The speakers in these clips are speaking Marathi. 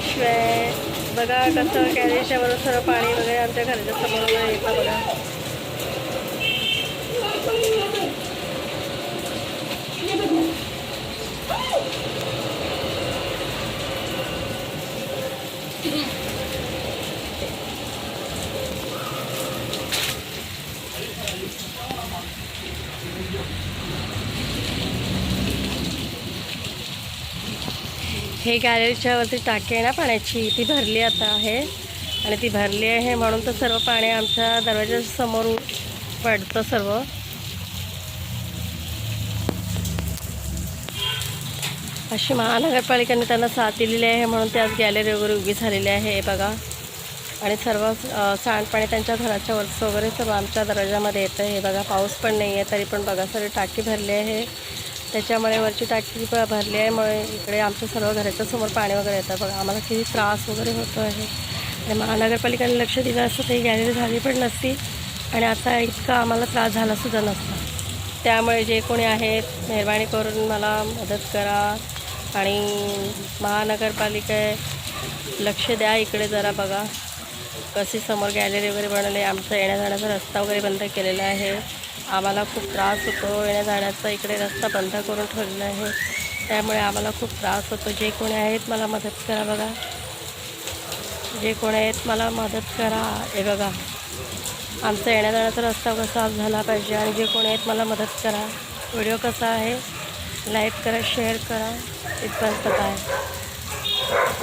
पिशव्या बघा कसं कॅरेजच्यावर सर्व पाणी वगैरे आमच्या घराच्या समोर वगैरे येतं बघा. हे गॅलरीच्या वरती टाकी आहे ना पाण्याची, ती भरली आता आहे आणि ती भरली आहे म्हणून तर सर्व पाणी आमच्या दरवाजाच्या समोर पडतं सर्व. अशी महानगरपालिकेने त्यांना साथ दिलेली आहे म्हणून ते आज गॅलरी वगैरे उभी झालेली आहे हे बघा. आणि सर्व सांडपाणी त्यांच्या घराच्या वरचं वगैरे सर्व आमच्या दरवाजामध्ये येतं हे बघा. पाऊस पण नाही आहे तरी पण बघा सर्व टाकी भरली आहे, त्याच्यामुळे वरची टाकी भरली आहे मुळे इकडे आमच्या सर्व घराच्या समोर पाणी वगैरे येतं बघा. आम्हाला किती त्रास वगैरे होतो आहे आणि महानगरपालिकेने लक्ष दिलं असतं तर ही गॅलरी झाली पण नसती आणि आता इतका आम्हाला त्रास झालासुद्धा नसता. त्यामुळे जे कोणी आहेत मेहरबानी करून मला मदत करा आणि महानगरपालिका लक्ष द्या इकडे जरा. बघा कशी समोर गॅलरी वगैरे बनवली, आमचा येण्या जाण्याचा रस्ता वगैरे बंद केलेला आहे. आम्हाला खूप त्रास होतो येण्या जाण्याचा, इकडे रस्ता बंद करून ठेवलेला आहे त्यामुळे आम्हाला खूप त्रास होतो. जे कोणी आहेत मला मदत करा बघा, जे कोणी आहेत मला मदत करा. हे बघा आमचा येण्या जाण्याचा रस्ता कसा झाला पाहिजे आणि जे कोणी आहेत मला मदत करा. व्हिडिओ कसा आहे लाईक करा, शेअर करा, इथपर्यंत काय.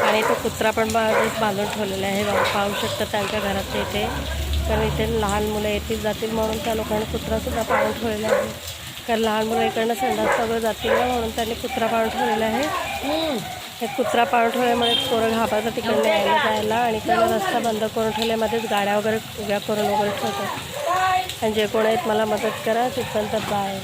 आणि तो कुत्रा पण बांधून ठेवलेला आहे पाहू शकता त्यांच्या घराच्या इथे, कारण इथे लहान मुलं येतील जातील म्हणून त्या लोकांनी कुत्रासुद्धा पाळून ठेवलेला आहे. कारण लहान मुलं इकडनं संडास वगैरे जातील ना म्हणून त्यांनी कुत्रा पाळून ठेवलेला आहे. हे कुत्रा पाळून ठेवल्यामुळे पोरं घाबरतात तिकडनं यायला जायला आणि इकडनं रस्ता बंद करून ठेवल्यामध्येच गाड्या वगैरे उभ्या करून वगैरे ठेवतात. आणि जे कोण आहेत मला मदत करा. तिथपर्यंत बाय.